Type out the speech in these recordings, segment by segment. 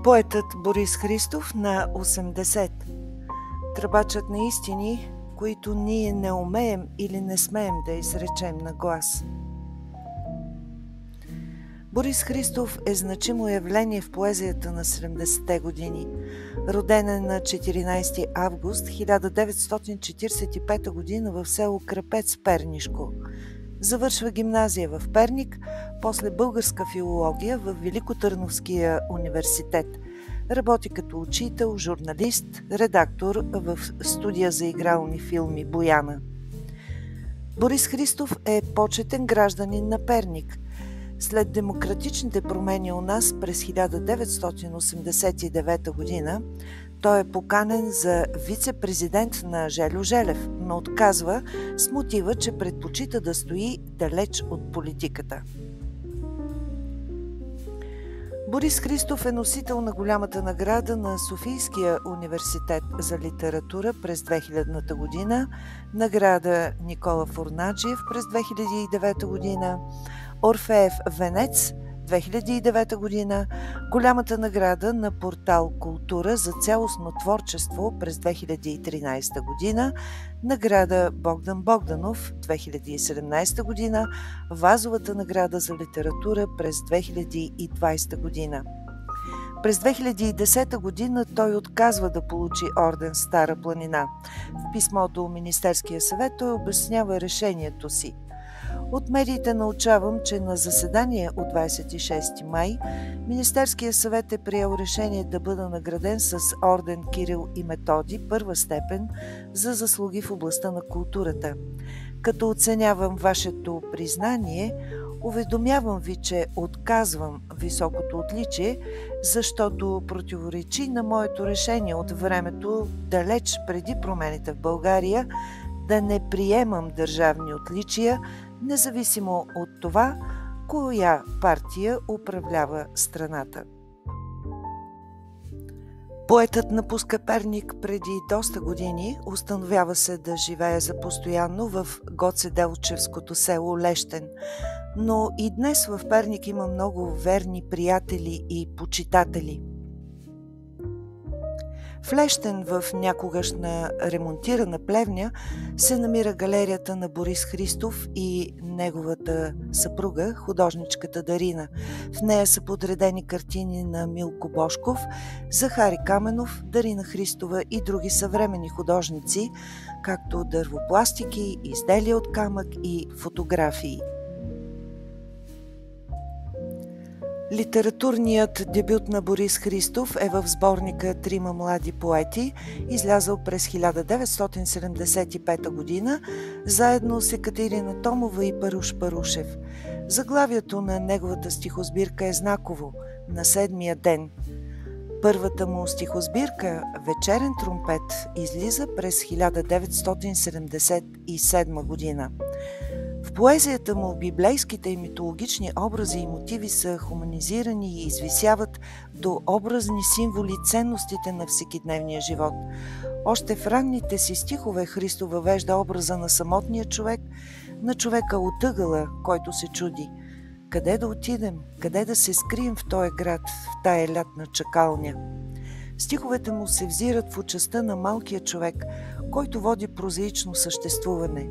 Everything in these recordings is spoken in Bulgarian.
Поетът Борис Христов на 80. Тръбачът на истини, които ние не умеем или не смеем да изречем на глас. Борис Христов е значимо явление в поезията на 70-те години. Роден е на 14 август 1945 г. в село Крапец, Пернишко. Завършва гимназия в Перник, после българска филология в Великотърновския университет. Работи като учител, журналист, редактор в студия за игрални филми Бояна. Борис Христов е почетен гражданин на Перник. След демократичните промени у нас през 1989 г. той е поканен за вице-президент на Жельо Желев, но отказва с мотива, че предпочита да стои далеч от политиката. Борис Христов е носител на голямата награда на Софийския университет за литература през 2000 година, награда Никола Фурнаджиев през 2009 година, Орфеев венец 2009 година, голямата награда на портал Култура за цялостно творчество през 2013 година, награда Богдан Богданов 2017 година, Вазовата награда за литература през 2020 година. През 2010 година той отказва да получи орден Стара планина. В писмо до Министерския съвет той обяснява решението си. От медиите научавам, че на заседание от 26 май Министерския съвет е приел решение да бъда награден с орден Кирил и Методий първа степен за заслуги в областта на културата. Като оценявам вашето признание, уведомявам ви, че отказвам високото отличие, защото противоречи на моето решение от времето далеч преди промените в България да не приемам държавни отличия, независимо от това, коя партия управлява страната. Поетът напуска Перник преди доста години, установява се да живее за постоянно в Гоцеделчевското село Лещен, но и днес в Перник има много верни приятели и почитатели. В Лещен, в някогашна ремонтирана плевня, се намира галерията на Борис Христов и неговата съпруга, художничката Дарина. В нея са подредени картини на Милко Божков, Захари Каменов, Дарина Христова и други съвременни художници, както дървопластики, изделия от камък и фотографии. Литературният дебют на Борис Христов е в сборника «Трима млади поети», излязъл през 1975 година, заедно с Екатерина Томова и Паруш Парушев. Заглавието на неговата стихосбирка е знаково – «На седмия ден». Първата му стихосбирка «Вечерен тромпет» излиза през 1977 година. В поезията му библейските и митологични образи и мотиви са хуманизирани и извисяват до образни символи ценностите на всекидневния живот. Още в ранните си стихове Христов въвежда образа на самотния човек, на човека от ъгъла, който се чуди. Къде да отидем, къде да се скрием в този град, в тая лятна чакалня? Стиховете му се взират в участта на малкия човек, който води прозаично съществуване.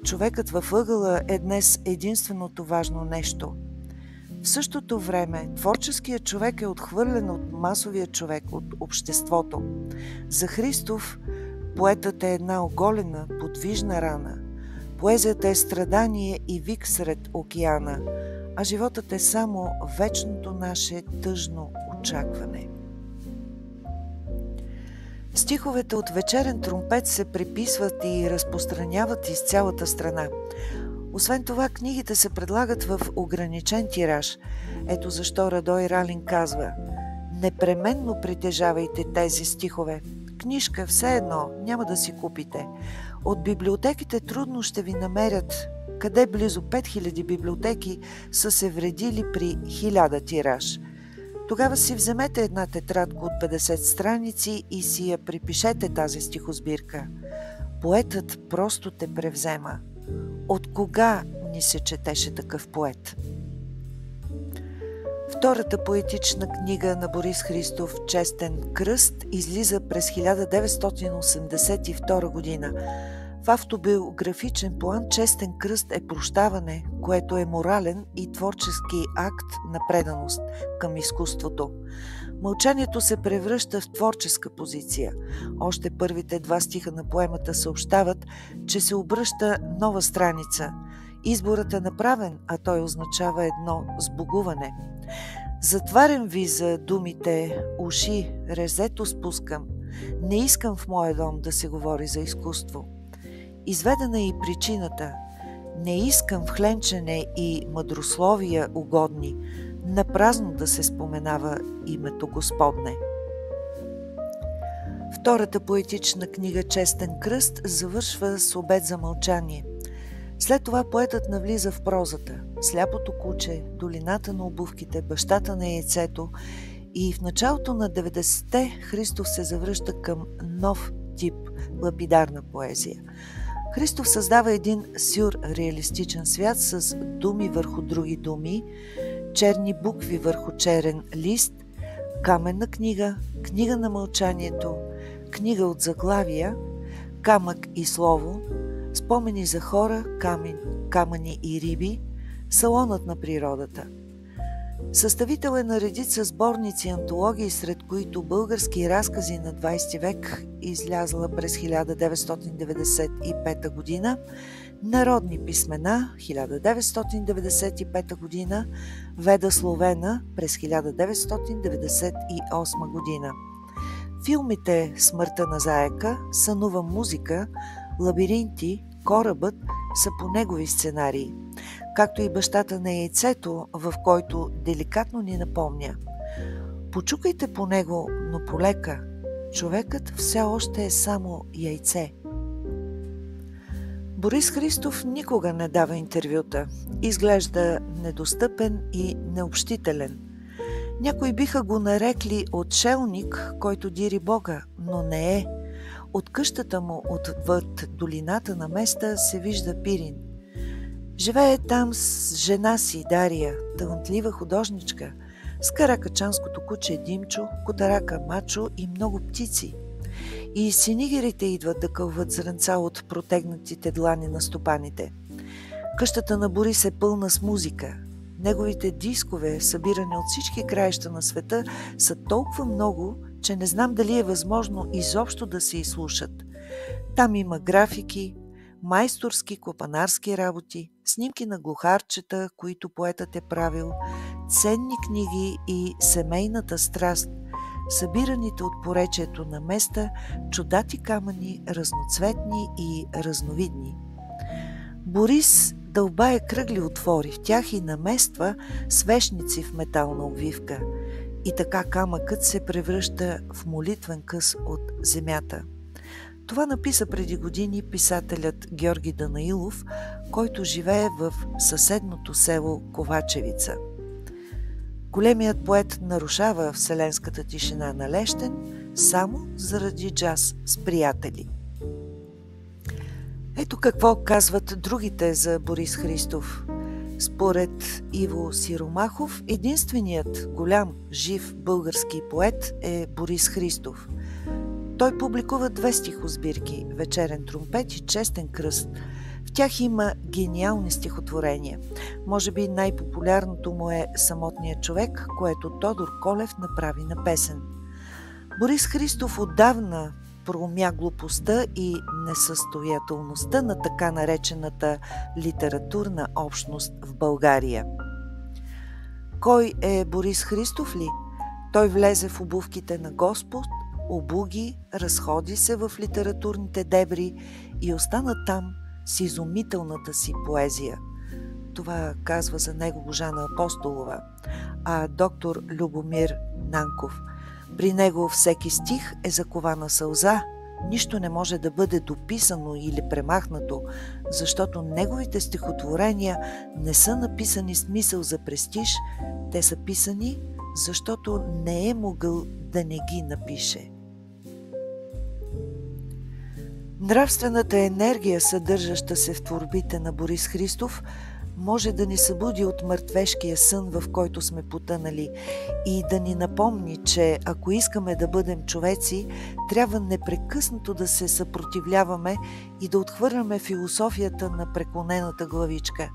Човекът във ъгъла е днес единственото важно нещо. В същото време творческият човек е отхвърлен от масовия човек, от обществото. За Христов поетът е една оголена, подвижна рана. Поезията е страдание и вик сред океана, а животът е само вечното наше тъжно очакване. Стиховете от «Вечерен тромпет» се преписват и разпространяват из цялата страна. Освен това, книгите се предлагат в ограничен тираж. Ето защо Радой Ралин казва: «Непременно притежавайте тези стихове. Книжка все едно няма да си купите. От библиотеките трудно ще ви намерят, къде близо 5000 библиотеки са се вредили при 1000 тираж. Тогава си вземете една тетрадка от 50 страници и си я припишете тази стихосбирка. Поетът просто те превзема. От кога ни се четеше такъв поет?» В Втората поетична книга на Борис Христов „Честен кръст“ излиза през 1982 година. В автобиографичен план „Честен кръст“ е прощаване, което е морален и творчески акт на преданост към изкуството. Мълчанието се превръща в творческа позиция. Още първите 2 стиха на поемата съобщават, че се обръща нова страница. Изборът е направен, а той означава едно сбогуване. Затварям ви за думите уши, резето спускам. Не искам в моя дом да се говори за изкуство. Изведена е и причината. Не искам в хленчене и мъдрословия угодни, напразно да се споменава името Господне. Втората поетична книга „Честен кръст“ завършва с обет за мълчание. След това поетът навлиза в прозата. Сляпото куче, долината на обувките, бащата на яйцето и в началото на 90-те Христов се завръща към нов тип лапидарна поезия. Христов създава един сюрреалистичен свят с думи върху други думи, черни букви върху черен лист, каменна книга, книга на мълчанието, книга от заглавия, камък и слово, спомени за хора, камъни и риби, салонът на природата. Съставител е на редица сборници и антологии, сред които български разкази на 20 век, излязла през 1995 година, народни писмена 1995 година, Веда Словена през 1998 година. Филмите „Смъртта на заека“, „Сънува музика“, „Лабиринти“, „Корабът“ са по негови сценарии, както и „Бащата на яйцето“, в който деликатно ни напомня: почукайте по него, но полека, човекът все още е само яйце. Борис Христов никога не дава интервюта. Изглежда недостъпен и необщителен. Някои биха го нарекли отшелник, който дири Бога, но не е. От къщата му отвъд долината на Места се вижда Пирин. Живее там с жена си Дария, талантлива художничка, с каракачанското куче Димчо, котарака Мачо и много птици. И синигерите идват да кълват зрънца от протегнатите длани на стопаните. Къщата на Борис е пълна с музика. Неговите дискове, събирани от всички краища на света, са толкова много, че не знам дали е възможно изобщо да се изслушат. Там има графики, майсторски копанарски работи, снимки на глухарчета, които поетът е правил, ценни книги и семейната страст, събираните от поречието на Места чудати камъни, разноцветни и разновидни. Борис дълбае кръгли отвори, в тях и намества свещници в метална обвивка. И така камъкът се превръща в молитвен къс от земята. Това написа преди години писателят Георги Данаилов, който живее в съседното село Ковачевица. Големият поет нарушава вселенската тишина на Лещен само заради джаз с приятели. Ето какво казват другите за Борис Христов. Според Иво Сиромахов, единственият голям, жив български поет е Борис Христов. Той публикува 2 стихосбирки – „Вечерен тромпет“ и „Честен кръст“. В тях има гениални стихотворения. Може би най-популярното му е „Самотният човек“, което Тодор Колев направи на песен. Борис Христов отдавна проумя глупостта и несъстоятелността на така наречената литературна общност в България. Кой е Борис Христов ли? Той влезе в обувките на Господ, обуги, разходи се в литературните дебри и остана там с изумителната си поезия. Това казва за него Божана Апостолова, а доктор Любомир Нанков: при него всеки стих е закована сълза, нищо не може да бъде дописано или премахнато, защото неговите стихотворения не са написани с мисъл за престиж, те са писани, защото не е могъл да не ги напише. Нравствената енергия, съдържаща се в творбите на Борис Христов, може да ни събуди от мъртвешкия сън, в който сме потънали, и да ни напомни, че ако искаме да бъдем човеци, трябва непрекъснато да се съпротивляваме и да отхвърляме философията на преклонената главичка.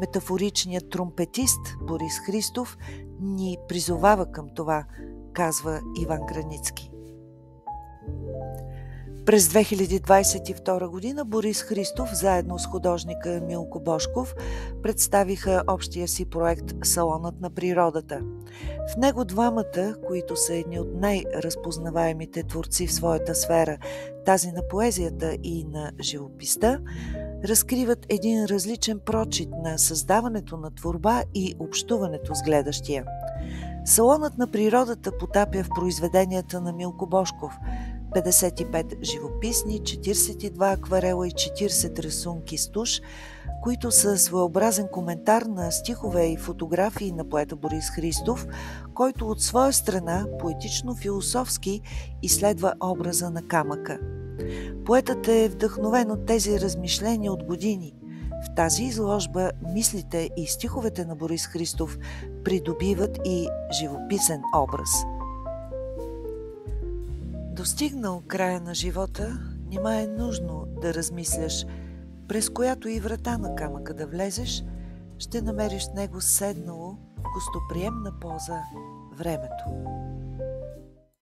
Метафоричният тромпетист Борис Христов ни призовава към това, казва Иван Границки. През 2022 година Борис Христов заедно с художника Милко Божков представиха общия си проект „Салонът на природата“. В него двамата, които са едни от най-разпознаваемите творци в своята сфера, тази на поезията и на живописта, разкриват един различен прочит на създаването на творба и общуването с гледащия. Салонът на природата потапя в произведенията на Милко Божков – 55 живописни, 42 акварела и 40 рисунки с туш, които са своеобразен коментар на стихове и фотографии на поета Борис Христов, който от своя страна поетично-философски изследва образа на камъка. Поетът е вдъхновен от тези размишления от години. В тази изложба мислите и стиховете на Борис Христов придобиват и живописен образ. Достигнал края на живота, нима е нужно да размисляш, през която и врата на камъка да влезеш, ще намериш него седнало в гостоприемна поза времето.